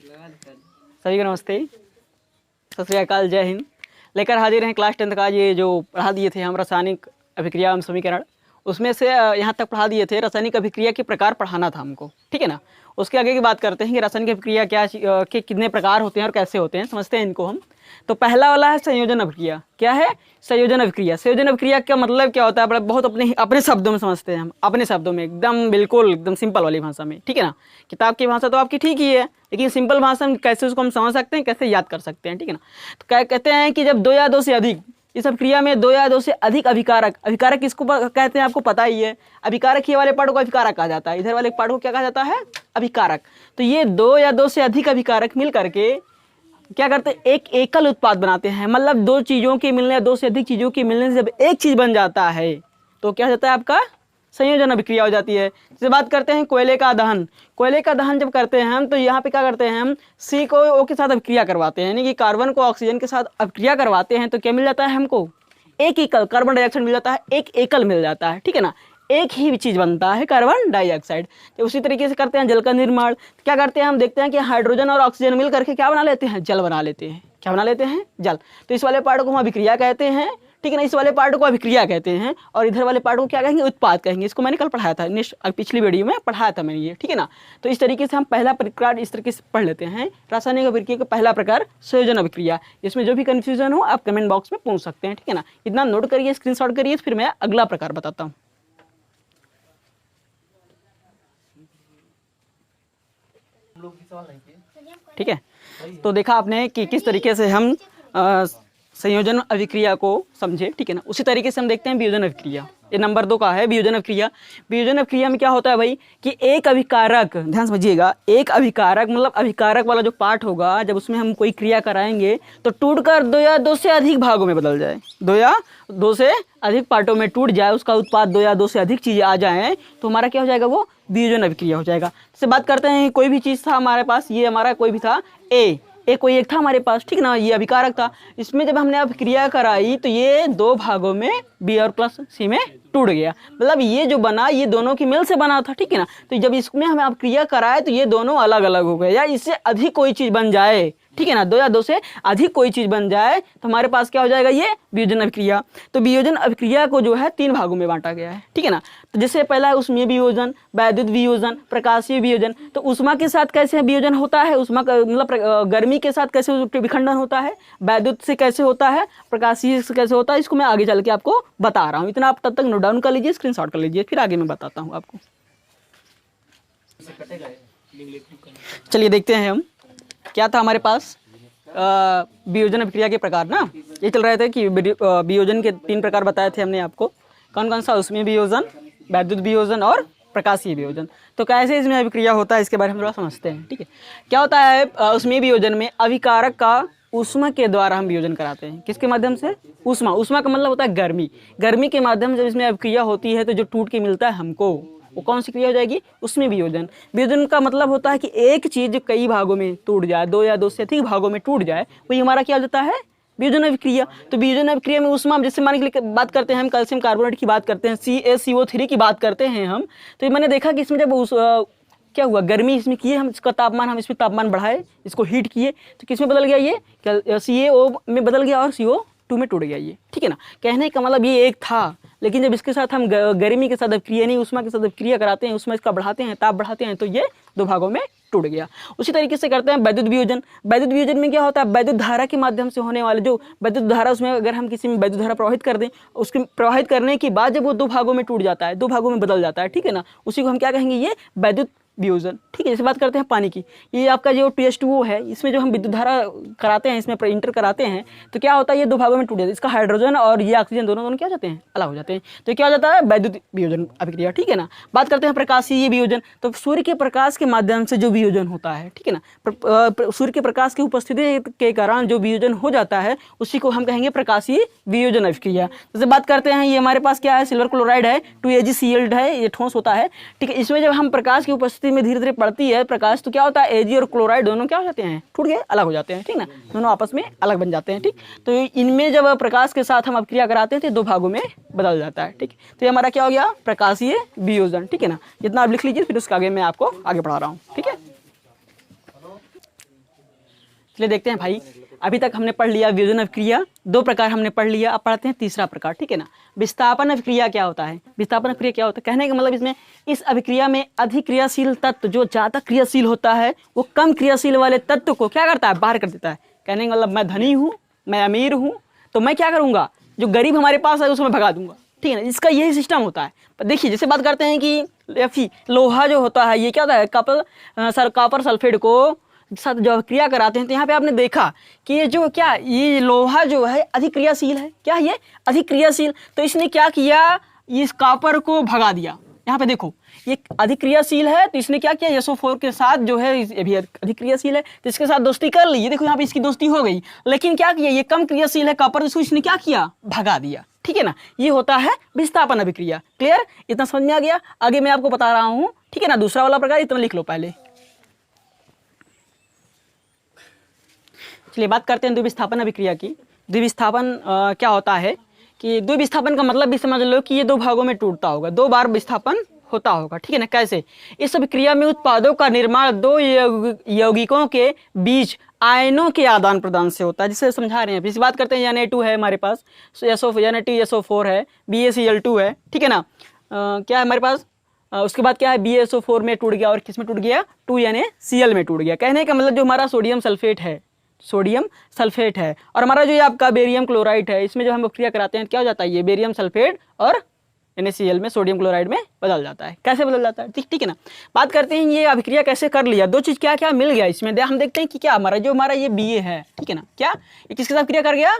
सभी को नमस्ते, सत श्री अकाल, जय हिंद। लेकर हाजिर हैं क्लास 10 का ये जो पढ़ा दिए थे हम रासायनिक अभिक्रिया एवं समीकरण, उसमें से यहाँ तक पढ़ा दिए थे रासायनिक अभिक्रिया के प्रकार पढ़ाना था हमको, ठीक है ना। उसके आगे की बात करते हैं कि रासायनिक अभिक्रिया क्या के कितने प्रकार होते हैं और कैसे होते हैं, समझते हैं इनको हम। तो पहला वाला है संयोजन अभिक्रिया। क्या है संयोजन अभिक्रिया? संयोजन अभिक्रिया का मतलब क्या होता है, बहुत अपने शब्दों में समझते हैं हम, अपने शब्दों में एकदम बिल्कुल एकदम सिंपल वाली भाषा में, ठीक है ना। किताब की भाषा तो आपकी ठीक ही है, लेकिन सिंपल भाषा में कैसे उसको हम समझ सकते हैं, कैसे याद कर सकते हैं, ठीक है ना। तो क्या कहते हैं कि जब दो या दो से अधिक, इस अभिक्रिया में दो या दो से अधिक अभिकारक, अभिकारक किसको कहते हैं आपको पता ही है। अभिकारक ये वाले पार्ट को अभिकारक कहा जाता है, इधर वाले पार्ट को क्या कहा जाता है, अभिकारक। तो ये दो या दो से अधिक अभिकारक मिल करके क्या करते हैं, एक एकल उत्पाद बनाते हैं। मतलब दो चीज़ों के मिलने, दो से अधिक चीज़ों के मिलने से जब एक चीज़ बन जाता है तो क्या जाता है आपका संयोजन अभिक्रिया हो जाती है। जैसे बात करते हैं कोयले का दहन, कोयले का दहन जब करते हैं हम तो यहाँ पे क्या करते हैं हम सी को ओ के साथ अभिक्रिया करवाते हैं, यानी कि कार्बन को ऑक्सीजन के साथ अभिक्रिया करवाते हैं तो क्या मिल जाता है हमको, एक एकल कार्बन डाइऑक्साइड मिल जाता है, एक एकल मिल जाता है, ठीक है ना। एक ही चीज़ बनता है कार्बन डाइऑक्साइड। तो उसी तरीके से करते हैं जल का निर्माण। क्या करते हैं हम देखते हैं कि हाइड्रोजन और ऑक्सीजन मिल करके क्या बना लेते हैं, जल बना लेते हैं। क्या बना लेते हैं, जल। तो इस वाले पार्ट को हम अभिक्रिया कहते हैं, ठीक है ना। इस वाले पार्ट को अभिक्रिया कहते हैं और इधर वाले पार्ट को क्या कहेंगे, उत्पाद कहेंगे। इसको मैंने कल पढ़ाया था, पिछली वीडियो में पढ़ाया था मैंने ये, ठीक है ना। तो इस तरीके से हम पहला प्रकार इस तरीके से पढ़ लेते हैं। रासायनिक अभिक्रिया का पहला प्रकार संयोजन अभिक्रिया। इसमें जो भी कन्फ्यूजन हो आप कमेंट बॉक्स में पूछ सकते हैं, ठीक है ना। इतना नोट करिए, स्क्रीनशॉट करिए, फिर मैं अगला प्रकार बताता हूँ। ठीक है, तो देखा आपने कि किस तरीके से हम संयोजन अभिक्रिया को समझे, ठीक है ना। उसी तरीके से हम देखते हैं वियोजन अभिक्रिया। ये नंबर 2 का है वियोजन अभिक्रिया। वियोजन अभिक्रिया में क्या होता है भाई कि एक अभिकारक, ध्यान समझिएगा, एक अभिकारक मतलब अभिकारक वाला जो पार्ट होगा जब उसमें हम कोई क्रिया कराएंगे तो टूटकर दो या दो से अधिक भागों में बदल जाए, दो या दो से अधिक पार्टों में टूट जाए, उसका उत्पाद दो या दो से अधिक चीज़ें आ जाएँ तो हमारा क्या हो जाएगा, वो वियोजन अभिक्रिया हो जाएगा। जैसे बात करते हैं कोई भी चीज़ था हमारे पास, ये हमारा कोई भी था कोई एक था हमारे पास, ठीक ना, ये अभिकारक था। इसमें जब हमने अभिक्रिया कराई तो ये दो भागों में बी और प्लस सी में टूट गया। मतलब ये जो बना ये दोनों की मिल से बना था, ठीक है ना। तो जब इसमें हमें अभिक्रिया कराए तो ये दोनों अलग अलग हो गए, या इससे अधिक कोई चीज़ बन जाए, ठीक है ना, दो या दो से अधिक कोई चीज़ बन जाए तो हमारे पास क्या हो जाएगा, ये वियोजन अभिक्रिया। तो वियोजन अभिक्रिया को जो है 3 भागों में बांटा गया है, ठीक है ना। तो जैसे पहला है उष्मीय वियोजन, वैद्युत वियोजन, प्रकाशीय वियोजन। तो ऊष्मा के साथ कैसे वियोजन होता है, ऊष्मा का मतलब गर्मी के साथ कैसे विखंडन होता है, वैद्युत से कैसे होता है, प्रकाशीय से कैसे होता है, इसको मैं आगे चल के आपको बता रहा हूँ। इतना आप तब तक नोट डाउन कर लीजिए, स्क्रीनशॉट कर लीजिए, फिर आगे मैं बताता हूँ आपको। चलिए देखते हैं हम क्या था हमारे पास वियोजन अभिक्रिया के प्रकार ना। ये चल रहे थे कि वियोजन के 3 प्रकार बताए थे हमने आपको, कौन कौन सा, उष्मीय वियोजन, वैद्युत वियोजन और प्रकाशीय वियोजन। तो कैसे इसमें अभिक्रिया होता है इसके बारे में थोड़ा समझते हैं, ठीक है। क्या होता है उष्मीय वियोजन में अभिकारक का ऊष्मा के द्वारा हम वियोजन कराते हैं। किसके माध्यम से, ऊष्मा। ऊष्मा का मतलब होता है गर्मी। गर्मी के माध्यम से जब इसमें अभिक्रिया होती है तो जो टूट के मिलता है हमको, वो कौन सी क्रिया हो जाएगी, उसमें वियोजन। वियोजन का मतलब होता है कि एक चीज़ जो कई भागों में टूट जाए, दो या दो से अधिक भागों में टूट जाए, वही हमारा क्या हो जाता है, वियोजन अभिक्रिया। तो वियोजन अभिक्रिया में ऊष्मा, जैसे मान के लिए बात करते हैं हम कैल्शियम कार्बोनेट की बात करते हैं, CaCO3 की बात करते हैं हम, तो मैंने देखा कि इसमें जब क्या हुआ, गर्मी इसमें किए हम, इसका तापमान, हम इसमें तापमान बढ़ाए, इसको हीट किए तो किसमें बदल गया, ये CaO में बदल गया और CO2 में टूट गया ये, ठीक है ना। कहने का मतलब ये एक था, लेकिन जब इसके साथ हम गर्मी के साथ अभिक्रिया नहीं उष्मा के साथ अभिक्रिया कराते हैं, उसमें इसका बढ़ाते हैं, ताप बढ़ाते हैं, तो ये 2 भागों में टूट गया। उसी तरीके से करते हैं वैद्युत वियोजन। वैद्युत वियोजन में क्या होता है, वैद्युत धारा के माध्यम से होने वाले जो वैद्युत धारा, उसमें अगर हम किसी में वैद्युत धारा प्रवाहित कर दें, उसके प्रवाहित करने के बाद जब वो 2 भागों में टूट जाता है, 2 भागों में बदल जाता है, ठीक है ना, उसी को हम क्या कहेंगे, ये वैद्युत वियोजन, ठीक है। जैसे बात करते हैं पानी की, ये आपका जो H2O है, इसमें जो हम विद्युत धारा कराते हैं, इसमें इंटर कराते हैं, तो क्या होता है, ये 2 भागों में टूट जाता है। इसका हाइड्रोजन और ये ऑक्सीजन दोनों क्या हो जाते हैं, अलग हो जाते हैं। तो क्या हो जाता है, वैद्युत वियोजन अभिक्रिया, ठीक है ना। बात करते हैं प्रकाशीय वियोजन। तो सूर्य के प्रकाश के माध्यम से जो वियोजन होता है, ठीक है ना, सूर्य के प्रकाश की उपस्थिति के कारण जो वियोजन हो जाता है उसी को हम कहेंगे प्रकाशीय वियोजन अभिक्रिया। जैसे बात करते हैं, ये हमारे पास क्या है, सिल्वर क्लोराइड है, 2AgCl है, ये ठोस होता है, ठीक है। इसमें जब हम प्रकाश की उपस्थिति में धीरे धीरे पड़ती है प्रकाश, तो क्या होता है, Ag और क्लोराइड दोनों क्या हो जाते हैं, टूट गए, अलग हो जाते हैं, ठीक ना, दोनों आपस में अलग बन जाते हैं, ठीक। तो इनमें जब प्रकाश के साथ हम अभिक्रिया कराते हैं तो 2 भागों में बदल जाता है, ठीक। तो ये हमारा क्या हो गया, प्रकाशीय वियोजन, ठीक है ना। जितना आप लिख लीजिए, फिर उसके आगे मैं आपको आगे पढ़ा रहा हूँ, ठीक है। चलिए देखते हैं भाई, अभी तक हमने पढ़ लिया वियोजन अभिक्रिया, 2 प्रकार हमने पढ़ लिया, अब पढ़ते हैं तीसरा प्रकार, ठीक है ना। विस्थापन अभिक्रिया क्या होता है? विस्थापन अभिक्रिया क्या होता है? कहने का मतलब इसमें इस अभिक्रिया में अधिक क्रियाशील तत्व जो ज़्यादा क्रियाशील होता है वो कम क्रियाशील वाले तत्व को क्या करता है? बाहर कर देता है। कहने का मतलब मैं धनी हूँ, मैं अमीर हूँ, तो मैं क्या करूँगा, जो गरीब हमारे पास है उसको मैं भगा दूंगा, ठीक है ना। इसका यही सिस्टम होता है। देखिए जैसे बात करते हैं कि लोहा जो होता है ये क्या होता है, कॉपर सल्फेट को साथ जो क्रिया कराते हैं, तो यहाँ पे आपने देखा कि ये जो क्या, ये लोहा जो है अधिक क्रियाशील है। क्या ये अधिक क्रियाशील, तो इसने क्या किया, इस कॉपर को भगा दिया। यहाँ पे देखो ये अधिक क्रियाशील है, तो इसने क्या किया, SO4 के साथ जो है ये भी अधिक क्रियाशील है, तो इसके साथ दोस्ती कर ली। ये देखो यहाँ पे इसकी दोस्ती हो गई। लेकिन क्या किया, ये कम क्रियाशील है कॉपर, इसको इसने क्या किया, भगा दिया, ठीक है ना। ये होता है विस्थापन अभिक्रिया। क्लियर, इतना समझ में आ गया? आगे मैं आपको बता रहा हूँ, ठीक है ना। दूसरा वाला प्रकार इतना लिख लो पहले। चलिए बात करते हैं द्विविस्थापन अभिक्रिया की। द्विविस्थापन क्या होता है कि द्विविस्थापन का मतलब भी समझ लो कि ये 2 भागों में टूटता होगा, 2 बार विस्थापन होता होगा, ठीक है ना। कैसे? इस अभिक्रिया में उत्पादों का निर्माण 2 यौगिकों के बीच आयनों के आदान प्रदान से होता है, जिसे समझा रहे हैं। इस बात करते हैं Na2 है हमारे पास, Na2SO4 है, BaCl2 है, ठीक है ना। क्या है हमारे पास, उसके बाद क्या है, BaSO4 में टूट गया और किस में टूट गया, 2NaCl में टूट गया। कहने का मतलब जो हमारा सोडियम सल्फेट है, सोडियम सल्फेट है, और हमारा जो ये आपका बेरियम क्लोराइड है, इसमें जो हम क्रिया कराते हैं क्या हो जाता है, ये बेरियम सल्फेट और NaCl में सोडियम क्लोराइड में बदल जाता है। कैसे बदल जाता है, ठीक है ना। बात करते हैं ये अभिक्रिया कैसे कर लिया। 2 चीज़ क्या क्या मिल गया इसमें, हम देखते हैं कि क्या हमारा ये Ba है, ठीक है ना, क्या ये किसके साथ क्रिया कर गया,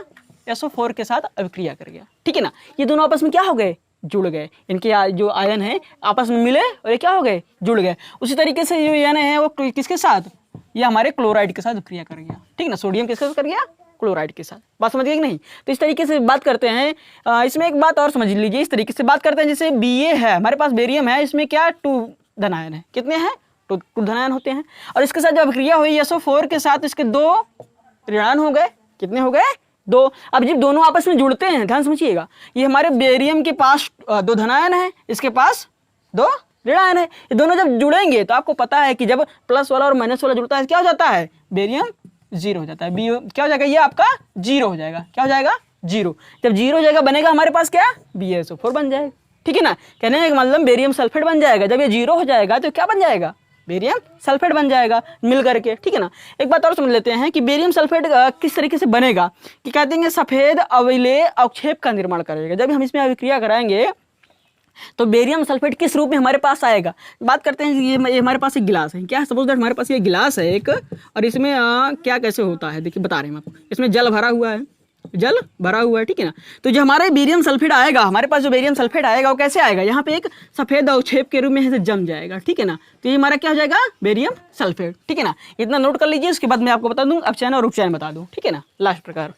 SO4 के साथ अभिक्रिया कर गया, ठीक है ना। ये दोनों आपस में क्या हो गए, जुड़ गए। इनके जो आयन है आपस में मिले और ये क्या हो गए, जुड़ गए। उसी तरीके से जो आयन है वो किसके साथ, ये हमारे क्लोराइड के साथ क्रिया कर गया, ठीक है ना। सोडियम किसके साथ कर गया, क्लोराइड के साथ। बात समझ गए कि नहीं? तो इस तरीके से बात करते हैं। इसमें एक बात और समझ लीजिए, इस तरीके से बात करते हैं जैसे Ba है हमारे पास, बेरियम है, इसमें क्या 2 धनायन है। कितने हैं, 2 धनायन होते हैं। और इसके साथ जब अभिक्रिया हुई SO4 के साथ, इसके 2 ऋणायन हो गए। कितने हो गए, 2। अब जब दोनों आपस में जुड़ते हैं, ध्यान समझिएगा, ये हमारे बेरियम के पास 2 धनायन है, इसके पास 2 ऋणायन है। ये दोनों जब जुड़ेंगे तो आपको पता है कि जब प्लस वाला और माइनस वाला जुड़ता है क्या हो जाता है, बेरियम 0 हो जाता है। क्या हो जाएगा, ये आपका 0 हो जाएगा। क्या हो जाएगा, 0। जब 0 हो जाएगा बनेगा हमारे पास क्या, BaSO4 बन जाएगा, ठीक है ना। कहने का मतलब बेरियम सल्फेट बन जाएगा। जब ये 0 हो जाएगा तो क्या बन जाएगा, बेरियम सल्फेट बन जाएगा मिल करके, ठीक है ना। एक बात और समझ लेते हैं कि बेरियम सल्फेट किस तरीके से बनेगा, कि कहते हैं सफ़ेद अवलेय अवक्षेप का निर्माण करेगा। जब हम इसमें अभिक्रिया कराएंगे तो बेरियम सल्फेट किस रूप में हमारे पास आएगा। बात करते हैं ये हमारे पास एक गिलास है, क्या सपोज दैट हमारे पास ये गिलास है एक, और इसमें क्या कैसे होता है देखिए बता रहे हैं आपको। इसमें जल भरा हुआ है, जल भरा हुआ है, ठीक है ना। तो जो हमारे बेरियम सल्फेट आएगा, हमारे पास जो बेरियम सल्फेट आएगा वो कैसे आएगा, यहाँ पे एक सफ़ेद अवक्षेप के रूप में ऐसे जम जाएगा, ठीक है ना। तो ये हमारा क्या हो जाएगा, बेरियम सल्फेट, ठीक है ना। इतना नोट कर लीजिए, उसके बाद मैं आपको बता दूँ अपचयन और उपचयन बता दूँ, ठीक है ना। लास्ट प्रकार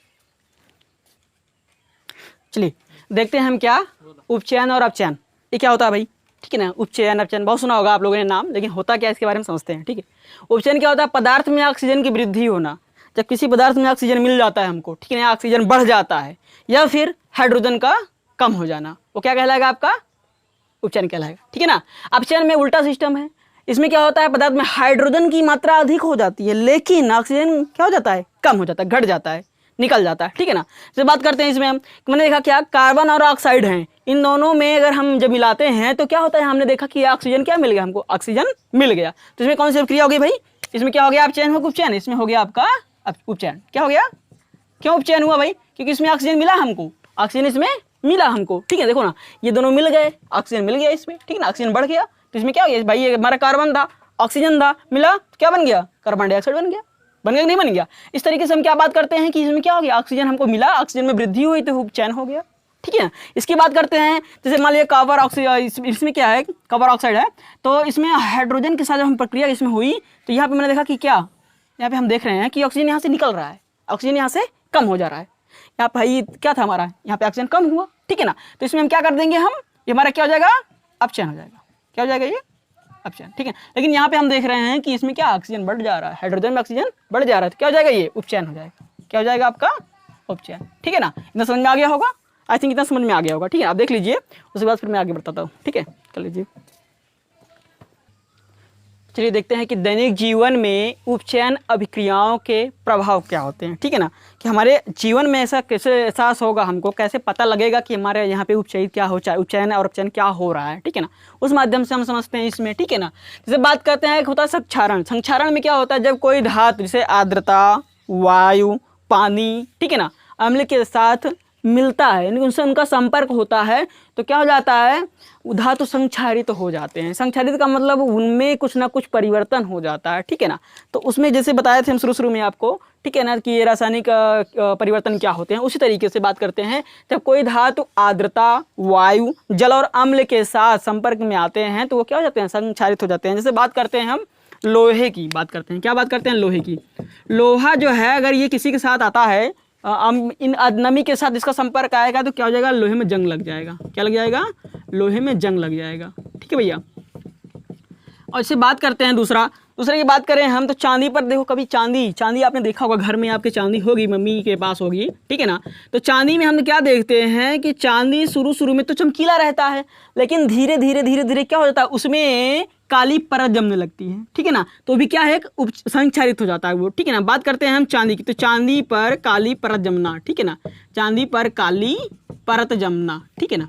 चलिए देखते हैं हम क्या, उपचयन और अपचयन ये क्या होता है भाई, ठीक है ना। उपचयन अपचयन बहुत सुना होगा आप लोगों ने नाम, लेकिन होता क्या है इसके बारे में समझते हैं, ठीक है। उपचयन क्या होता है, पदार्थ में ऑक्सीजन की वृद्धि होना। जब किसी पदार्थ में ऑक्सीजन मिल जाता है हमको, ठीक है ना, ऑक्सीजन बढ़ जाता है, या फिर हाइड्रोजन का कम हो जाना, वो क्या कहलाएगा, आपका उपचयन कहलाएगा, ठीक है ना। अपचयन में उल्टा सिस्टम है। इसमें क्या होता है, पदार्थ में हाइड्रोजन की मात्रा अधिक हो जाती है, लेकिन ऑक्सीजन क्या हो जाता है, कम हो जाता है, घट जाता है, निकल जाता है, ठीक है ना। जब बात करते हैं इसमें हम, मैंने देखा क्या कार्बन और ऑक्साइड हैं, इन दोनों में अगर हम जब मिलाते हैं तो क्या होता है, हमने देखा कि ऑक्सीजन क्या मिल गया हमको, ऑक्सीजन मिल गया। तो इसमें कौन सी प्रक्रिया हो गई भाई, इसमें क्या हो गया, अपचयन हो उपचयन, इसमें हो गया आपका उपचयन। क्या हो गया, क्यों उपचयन हुआ भाई, क्योंकि इसमें ऑक्सीजन मिला हमको, ऑक्सीजन इसमें मिला हमको, ठीक है। देखो ना ये दोनों मिल गए, ऑक्सीजन मिल गया इसमें, ठीक है ना, ऑक्सीजन बढ़ गया। तो इसमें क्या हो गया भाई, ये हमारा कार्बन था, ऑक्सीजन था, मिला, क्या बन गया, कार्बन डाइऑक्साइड बन गया, बन गया नहीं बन गया। इस तरीके से हम क्या बात करते हैं कि इसमें क्या हो गया, ऑक्सीजन हमको मिला, ऑक्सीजन में वृद्धि हुई तो उपचयन हो गया, ठीक है। इसकी बात करते हैं जैसे मान लीजिए कॉपर ऑक्साइड, इसमें क्या है, कॉपर ऑक्साइड है, तो इसमें हाइड्रोजन के साथ जब हम प्रक्रिया इसमें हुई तो यहाँ पे मैंने देखा कि क्या, यहाँ पे हम देख रहे हैं कि ऑक्सीजन यहाँ से निकल रहा है, ऑक्सीजन यहाँ से कम हो जा रहा है। यहाँ भाई क्या था हमारा, यहाँ पे ऑक्सीजन कम हुआ, ठीक है ना। तो इसमें हम क्या कर देंगे, हम ये हमारा क्या हो जाएगा, अपचयन हो जाएगा। क्या हो जाएगा, ये अपचयन, ठीक है। लेकिन यहाँ पे हम देख रहे हैं कि इसमें क्या ऑक्सीजन बढ़ जा रहा है, हाइड्रोजन में ऑक्सीजन बढ़ जा रहा है, तो क्या हो जाएगा, ये उपचयन हो जाएगा। क्या हो जाएगा आपका, उपचयन, ठीक है ना। इतना समझ में आ गया होगा, आई थिंक इतना समझ में आ गया होगा, ठीक है। आप देख लीजिए, उसके बाद फिर मैं आगे बताता हूँ, ठीक है, कर लीजिए। चलिए देखते हैं कि दैनिक जीवन में उपचयन अभिक्रियाओं के प्रभाव क्या होते हैं। ठीक है ना, कि हमारे जीवन में ऐसा कैसे एहसास होगा, हमको कैसे पता लगेगा कि हमारे यहाँ पे उपचयित क्या हो, चाहे उपचयन और उपचयन क्या हो रहा है। ठीक है ना, उस माध्यम से हम समझते हैं इसमें। ठीक है ना, जैसे बात करते हैं, एक होता है संक्षारण। संक्षारण में क्या होता है, जब कोई धातु जैसे आर्द्रता, वायु, पानी, ठीक है ना, अम्ल के साथ मिलता है, यानी उनसे उनका संपर्क होता है, तो क्या हो जाता है, धातु संक्षारित हो जाते हैं। संक्षारित का मतलब उनमें कुछ ना कुछ परिवर्तन हो जाता है। ठीक है ना, तो उसमें जैसे बताए थे हम शुरू में आपको, ठीक है ना, कि ये रासायनिक परिवर्तन क्या होते हैं, उसी तरीके से बात करते हैं। जब कोई धातु आर्द्रता, वायु, जल और अम्ल के साथ संपर्क में आते हैं तो वो क्या हो जाते हैं, संक्षारित हो जाते हैं। जैसे बात करते हैं हम लोहे की, बात करते हैं, क्या बात करते हैं, लोहे की। लोहा जो है अगर ये किसी के साथ आता है, इन नमी के साथ इसका संपर्क आएगा तो क्या हो जाएगा, लोहे में जंग लग जाएगा। क्या लग जाएगा, लोहे में जंग लग जाएगा। ठीक है भैया। और इससे बात करते हैं दूसरे की बात करें हम तो चांदी पर देखो, कभी चांदी आपने देखा होगा, घर में आपके चांदी होगी, मम्मी के पास होगी। ठीक है ना, तो चांदी में हम क्या देखते हैं कि चांदी शुरू में तो चमकीला रहता है, लेकिन धीरे धीरे क्या हो जाता है, उसमें काली परत जमने लगती है। ठीक है ना, तो भी क्या है, संक्षारित हो जाता है वो। ठीक है ना, बात करते हैं हम चांदी की, तो चांदी पर काली परत जमना। ठीक है ना, चांदी पर काली परत जमना। ठीक है ना,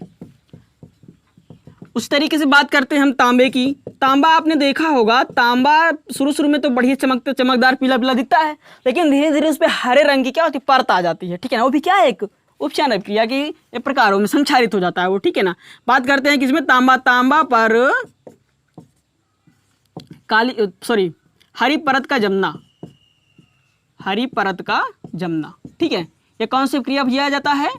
उस तरीके से बात करते हैं हम तांबे की। तांबा आपने देखा होगा, तांबा शुरू में तो बढ़िया चमकदार पीला दिखता है, लेकिन धीरे धीरे उस पर हरे रंग की क्या होती है, परत आ जाती है। ठीक है ना, वो भी क्या है, एक उपचयन अभिक्रिया के प्रकारों में संक्षारित हो जाता है वो। ठीक है ना, बात करते हैं किसमें, तांबा पर हरी परत का जमना, हरी परत का जमना। ठीक है, ये कौन सी क्रिया किया जाता है,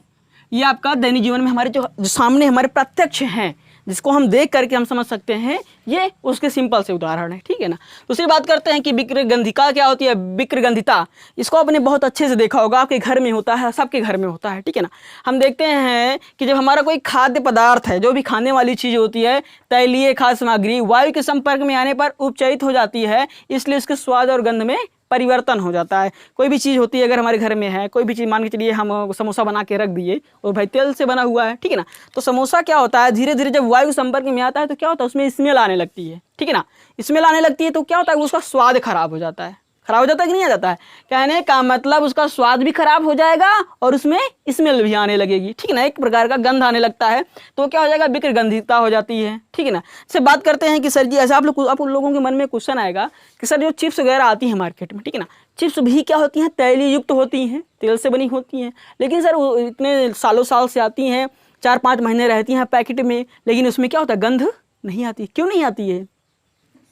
ये आपका दैनिक जीवन में हमारे जो सामने हमारे प्रत्यक्ष हैं, जिसको हम देख करके हम समझ सकते हैं, ये उसके सिंपल से उदाहरण है। ठीक है ना, दूसरी बात करते हैं कि विक्रगंधिका क्या होती है, विक्रगंधिता, इसको आपने बहुत अच्छे से देखा होगा, आपके घर में होता है, सबके घर में होता है। ठीक है ना, हम देखते हैं कि जब हमारा कोई खाद्य पदार्थ है, जो भी खाने वाली चीज़ होती है, तैलीय खाद्य सामग्री वायु के संपर्क में आने पर उपचयित हो जाती है, इसलिए उसके स्वाद और गंध में परिवर्तन हो जाता है। कोई भी चीज़ होती है, अगर हमारे घर में है, कोई भी चीज़ मान के चलिए हम समोसा बना के रख दिए और भाई तेल से बना हुआ है। ठीक है ना, तो समोसा क्या होता है, धीरे धीरे जब वायु संपर्क में आता है तो क्या होता है, उसमें स्मेल आने लगती है। ठीक है ना, स्मेल आने लगती है तो क्या होता है, उसका स्वाद खराब हो जाता है। खराब हो जाता है कि नहीं आ जाता है, कहने का मतलब उसका स्वाद भी खराब हो जाएगा और उसमें स्मेल भी आने लगेगी। ठीक है ना, एक प्रकार का गंध आने लगता है, तो क्या हो जाएगा, विक्रगंधिता हो जाती है। ठीक है ना, से बात करते हैं कि सर जी ऐसा आप लोगों के मन में क्वेश्चन आएगा कि सर जो चिप्स वगैरह आती है मार्केट में, ठीक है ना, चिप्स भी क्या होती हैं, तैलीय युक्त होती हैं, तेल से बनी होती हैं, लेकिन सर वो इतने साल से आती हैं, 4-5 महीने रहती हैं पैकेट में, लेकिन उसमें क्या होता है, गंध नहीं आती। क्यों नहीं आती है,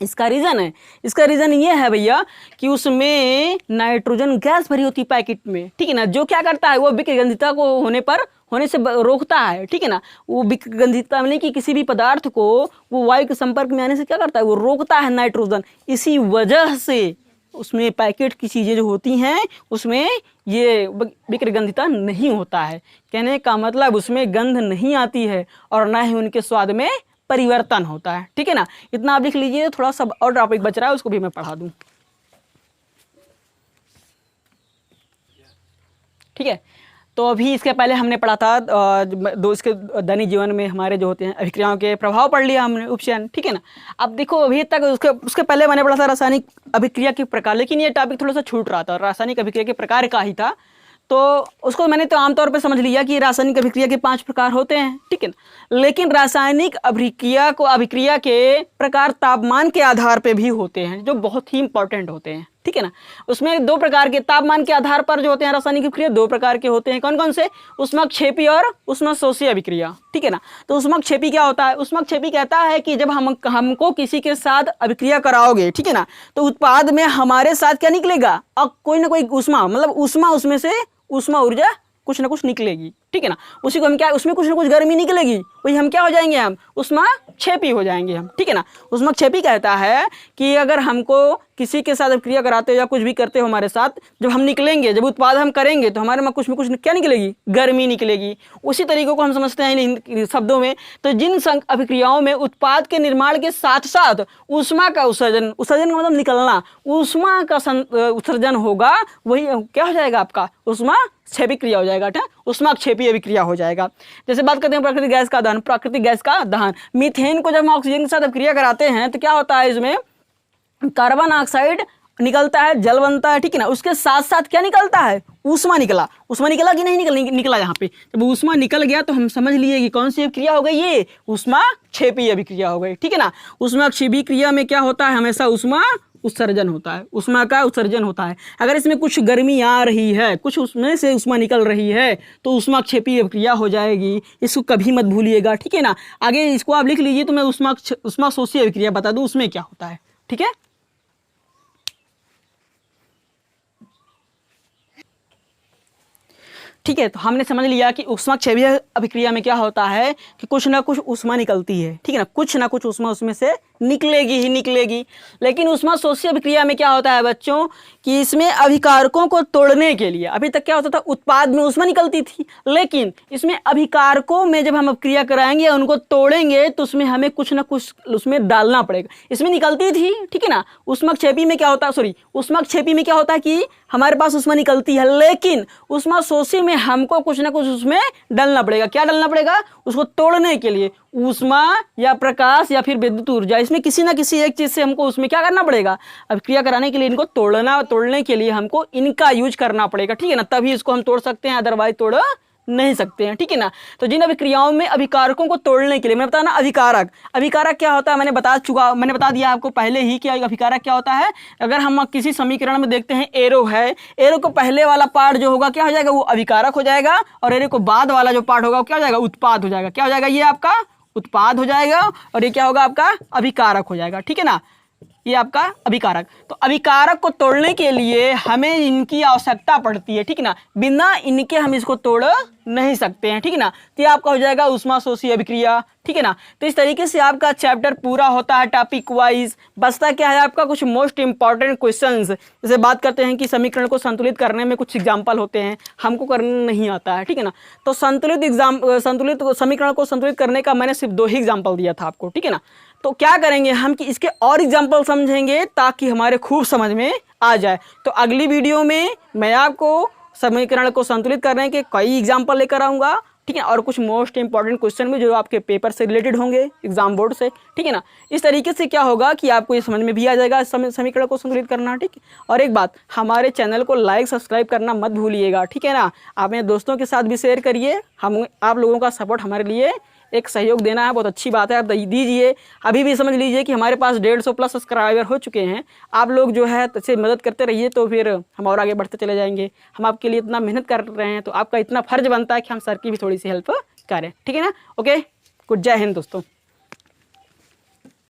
इसका रीज़न ये है भैया कि उसमें नाइट्रोजन गैस भरी होती है पैकेट में। ठीक है ना, जो क्या करता है, वो विक्रगंधिता को होने से रोकता है। ठीक है ना, वो विक्रगंधिता यानी कि किसी भी पदार्थ को वो वायु के संपर्क में आने से क्या करता है, वो रोकता है नाइट्रोजन। इसी वजह से उसमें पैकेट की चीज़ें जो होती हैं उसमें ये विक्रगंधिता नहीं होता है। कहने का मतलब उसमें गंध नहीं आती है और ना ही उनके स्वाद में परिवर्तन होता है। ठीक है ना, इतना आप लिख लीजिए, थोड़ा सा और टॉपिक बच रहा है उसको भी मैं पढ़ा दूं। ठीक है, तो अभी इसके पहले हमने पढ़ा था इसके दैनिक जीवन में हमारे जो होते हैं अभिक्रियाओं के प्रभाव पढ़ लिया हमने, उपचयन। ठीक है ना, अब देखो अभी तक उसके पहले मैंने पढ़ा था रासायनिक अभिक्रिया के प्रकार, लेकिन ये टॉपिक थोड़ा सा छूट रहा था, रासायनिक अभिक्रिया के प्रकार का ही था, तो उसको मैंने तो आमतौर पे समझ लिया कि रासायनिक अभिक्रिया के 5 प्रकार होते हैं। ठीक है ना, लेकिन रासायनिक अभिक्रिया के प्रकार तापमान के आधार पे भी होते हैं, जो बहुत ही इंपॉर्टेंट होते हैं। ठीक है ना, उसमें 2 प्रकार के तापमान के आधार पर जो होते हैं रासायनिक अभिक्रिया, 2 प्रकार के होते हैं। कौन कौन से, ऊष्मक्षेपी और ऊष्मशोषी अभिक्रिया। ठीक है ना, तो ऊष्मक्षेपी क्या होता है, ऊष्मक्षेपी कहता है कि जब हमको किसी के साथ अभिक्रिया कराओगे, ठीक है ना, तो उत्पाद में हमारे साथ क्या निकलेगा, और कोई ना कोई ऊष्मा, मतलब ऊष्मा, उसमें से ऊष्मा ऊर्जा कुछ ना कुछ निकलेगी। ठीक है ना, उसी को हम क्या, उसमें कुछ ना कुछ गर्मी निकलेगी, वही हम क्या हो जाएंगे, हम ऊष्मक्षेपी हो जाएंगे हम। ठीक है ना, ऊष्मक्षेपी कहता है कि अगर हमको किसी के साथ क्रिया कराते हो या कुछ भी करते हो हमारे साथ, जब हम निकलेंगे, जब उत्पाद हम करेंगे तो हमारे में कुछ क्या निकलेगी, गर्मी निकलेगी। उसी तरीके को हम समझते हैं इन शब्दों में। तो जिन अभिक्रियाओं में उत्पाद के निर्माण के साथ साथ ऊष्मा का उत्सर्जन का मतलब निकलना, ऊष्मा का उत्सर्जन होगा, वही क्या हो जाएगा, आपका ऊष्मक्षेपी क्रिया हो जाएगा, ऊष्मक्षेपी अभिक्रिया हो जाएगा। जैसे बात करते हैं प्राकृतिक गैस का दहन, मीथेन को जब हम ऑक्सीजन के साथ अभिक्रिया कराते हैं तो क्या होता है, इसमें कार्बन ऑक्साइड निकलता है, जल बनता है, ठीक है ना। उसके साथ साथ क्या निकलता है, ऊष्मा निकला। ऊष्मा निकला कि नहीं निकला यहाँ पे। जब ऊष्मा निकल गया तो हम समझ लिए कि कौन सी अभिक्रिया हो गई, ये ऊष्माक्षेपी अभिक्रिया हो गई, ठीक है ना। ऊष्माक्षेपी क्रिया में क्या होता है, हमेशा ऊष्मा उत्सर्जन होता है, ऊष्मा का उत्सर्जन होता है। अगर इसमें कुछ गर्मी आ रही है, कुछ उसमें से ऊष्मा निकल रही है, तो ऊष्माक्षेपी अभिक्रिया हो जाएगी। इसको कभी मत भूलिएगा, ठीक है ना। आगे इसको आप लिख लीजिए तो मैं ऊष्मा शोषी अभिक्रिया बता दूं उसमें क्या होता है, ठीक है। ठीक है, तो हमने समझ लिया कि ऊष्माक्षेपी अभिक्रिया में क्या होता है कि कुछ ना कुछ ऊष्मा निकलती है, ठीक है ना। कुछ ना कुछ ऊष्मा उसमें से निकलेगी ही निकलेगी। लेकिन ऊष्मा शोषी अभिक्रिया में क्या होता है बच्चों कि इसमें अभिकारकों को तोड़ने के लिए, अभी तक क्या होता था, उत्पाद में ऊष्मा निकलती थी, लेकिन इसमें अभिकारकों में जब हम अभिक्रिया कराएंगे या उनको तोड़ेंगे तो उसमें हमें कुछ ना कुछ उसमें डालना पड़ेगा। इसमें निकलती थी, ठीक है ना। ऊष्माक्षेपी में क्या होता है, ऊष्माक्षेपी में क्या होता है कि हमारे पास ऊष्मा निकलती है, लेकिन ऊष्मा शोषी में हमको कुछ ना कुछ उसमें डालना पड़ेगा। क्या डालना पड़ेगा, उसको तोड़ने के लिए ऊष्मा या प्रकाश या फिर विद्युत ऊर्जा, इसमें किसी ना किसी एक चीज से हमको उसमें क्या करना पड़ेगा, अभिक्रिया कराने के लिए इनको तोड़ने के लिए हमको इनका यूज करना पड़ेगा, ठीक है ना। तभी इसको हम तोड़ सकते हैं, अदरवाइज तोड़ नहीं सकते हैं, ठीक है ना। तो जिन अभिक्रियाओं में अभिकारकों को तोड़ने के लिए, मैंने बताया ना अभिकारक क्या होता है, मैंने बता दिया आपको पहले ही कि अभिकारक क्या होता है। अगर हम किसी समीकरण में देखते हैं एरो है, एरो को पहले वाला पार्ट जो होगा क्या हो जाएगा, वो अभिकारक हो जाएगा, और एरो को बाद वाला जो पार्ट होगा वो क्या हो जाएगा, उत्पाद हो जाएगा। क्या हो जाएगा, ये आपका उत्पाद हो जाएगा, और ये क्या होगा, आपका अभिकारक हो जाएगा, ठीक है ना। ये आपका अभिकारक। तो अभिकारक को तोड़ने के लिए हमें इनकी आवश्यकता पड़ती है, ठीक है ना। बिना इनके हम इसको तोड़ नहीं सकते हैं, ठीक है ना। तो ये आपका हो जाएगा ऊष्मा शोषी अभिक्रिया, ठीक है ना। तो इस तरीके से आपका चैप्टर पूरा होता है टॉपिक वाइज। बचता क्या है आपका, कुछ मोस्ट इंपॉर्टेंट क्वेश्चंस। जैसे बात करते हैं कि समीकरण को संतुलित करने में कुछ एग्जाम्पल होते हैं, हमको करना नहीं आता है, ठीक है ना। तो संतुलित समीकरण को संतुलित करने का मैंने सिर्फ 2 ही एग्जाम्पल दिया था आपको, ठीक है ना। तो क्या करेंगे हम कि इसके और एग्जाम्पल समझेंगे ताकि हमारे खूब समझ में आ जाए। तो अगली वीडियो में मैं आपको समीकरण को संतुलित करने के कई एग्जाम्पल लेकर आऊँगा, ठीक है, और कुछ मोस्ट इंपॉर्टेंट क्वेश्चन भी जो आपके पेपर से रिलेटेड होंगे, एग्जाम बोर्ड से, ठीक है ना। इस तरीके से क्या होगा कि आपको ये समझ में भी आ जाएगा समीकरण को संतुलित करना, ठीक है। और एक बात, हमारे चैनल को लाइक सब्सक्राइब करना मत भूलिएगा, ठीक है ना। आप अपने दोस्तों के साथ भी शेयर करिए। आप लोगों का सपोर्ट हमारे लिए एक सहयोग देना है, बहुत अच्छी बात है, आप दीजिए। अभी भी समझ लीजिए कि हमारे पास 150 प्लस सब्सक्राइबर हो चुके हैं। आप लोग जो है इससे मदद करते रहिए, तो फिर हम और आगे बढ़ते चले जाएंगे। हम आपके लिए इतना मेहनत कर रहे हैं, तो आपका इतना फर्ज बनता है कि हम सर की भी थोड़ी सी हेल्प करें, ठीक है ना। ओके, गुड, जय हिंद दोस्तों।